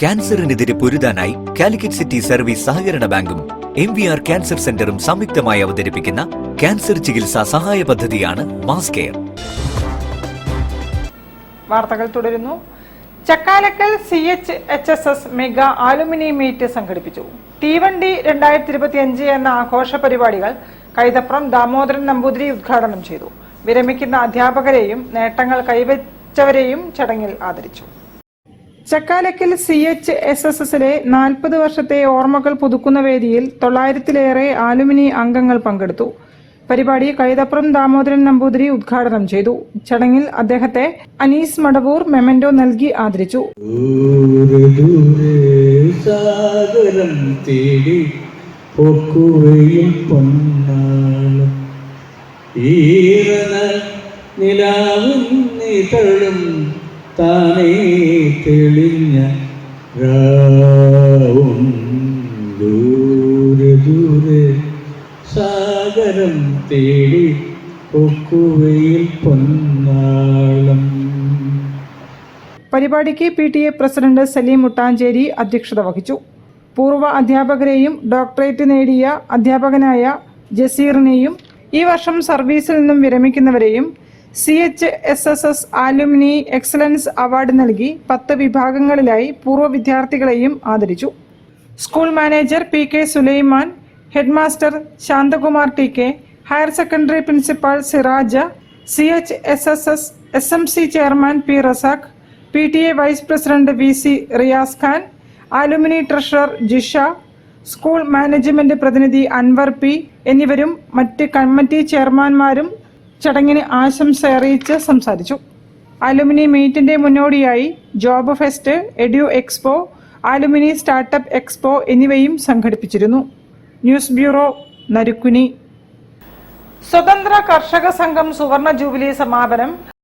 ക്യാൻസറിനെതിരെ പൊരുതാനായി Calicut city service സഹകരണ ബാങ്കും MVR cancer സെന്ററും സംയുക്തമായി അവതരിപ്പിക്കുന്ന ക്യാൻസർ ചികിത്സാ സഹായ പദ്ധതിയാണ് മാസ് കെയർ. വാർത്തകൾ തുടരുന്നു. Chakkalakkal CHSS mega alumni meet സംഘടിപ്പിച്ചു. തീവണ്ടി 2025 എന്ന ആഘോഷ പരിപാടികൾ കൈതപ്രം ദാമോദരൻ നമ്പൂതിരി ഉദ്ഘാടനം ചെയ്തു. വിരമിക്കുന്ന അധ്യാപകരെയും നേട്ടങ്ങൾ കൈവച്ചവരെയും ചടങ്ങിൽ ആദരിച്ചു. ചക്കാലക്കൽ CHSSലെ 40 വർഷത്തെ ഓർമ്മകൾ പുതുക്കുന്ന വേദിയിൽ 900-ലേറെ ആലുമിനി അംഗങ്ങൾ പങ്കെടുത്തു. പരിപാടി കൈതപ്രം ദാമോദരൻ നമ്പൂതിരി ഉദ്ഘാടനം ചെയ്തു. ചടങ്ങിൽ അദ്ദേഹത്തെ അനീസ് മടവൂർ മെമന്റോ നൽകി ആദരിച്ചു. താനേ തെളിഞ്ഞ രാവും ദൂരെ ദൂരെ സാഗരം തേടി പൊക്കുവയിൽ പൊന്നാളം. പരിപാടിക്ക് PTA പ്രസിഡന്റ് സലീം മുട്ടാഞ്ചേരി അധ്യക്ഷത വഹിച്ചു. പൂർവ്വ അധ്യാപകരെയും ഡോക്ടറേറ്റ് നേടിയ അധ്യാപകനായ ജസീറിനെയും ഈ വർഷം സർവീസിൽ നിന്നും വിരമിക്കുന്നവരെയും CHSS ആലുമിനി എക്സലൻസ് അവാർഡ് നൽകി 10 വിഭാഗങ്ങളിലായി പൂർവ്വ വിദ്യാർത്ഥികളെയും ആദരിച്ചു. School manager PK Sulaiman, headmaster Santhakumar TK, higher secondary principal Siraja, CHSS SMC chairman P Razak, PTA vice president VC Riyas Khan, alumni treasurer Jisha, school management പ്രതിനിധി അൻവർ P എന്നിവരും മറ്റ് കമ്മിറ്റി ചെയർമാൻമാരും ചടങ്ങിന് ആശംസ അറിയിച്ച് സംസാരിച്ചു. ആലുമിനി മീറ്റിന്റെ മുന്നോടിയായി job fest, edu expo, alumni startup expo എന്നിവയും സംഘടിപ്പിച്ചിരുന്നു. News bureau, Narikkuni. സ്വതന്ത്ര കർഷക സംഘം സുവർണ ജൂബിലി സമാപനം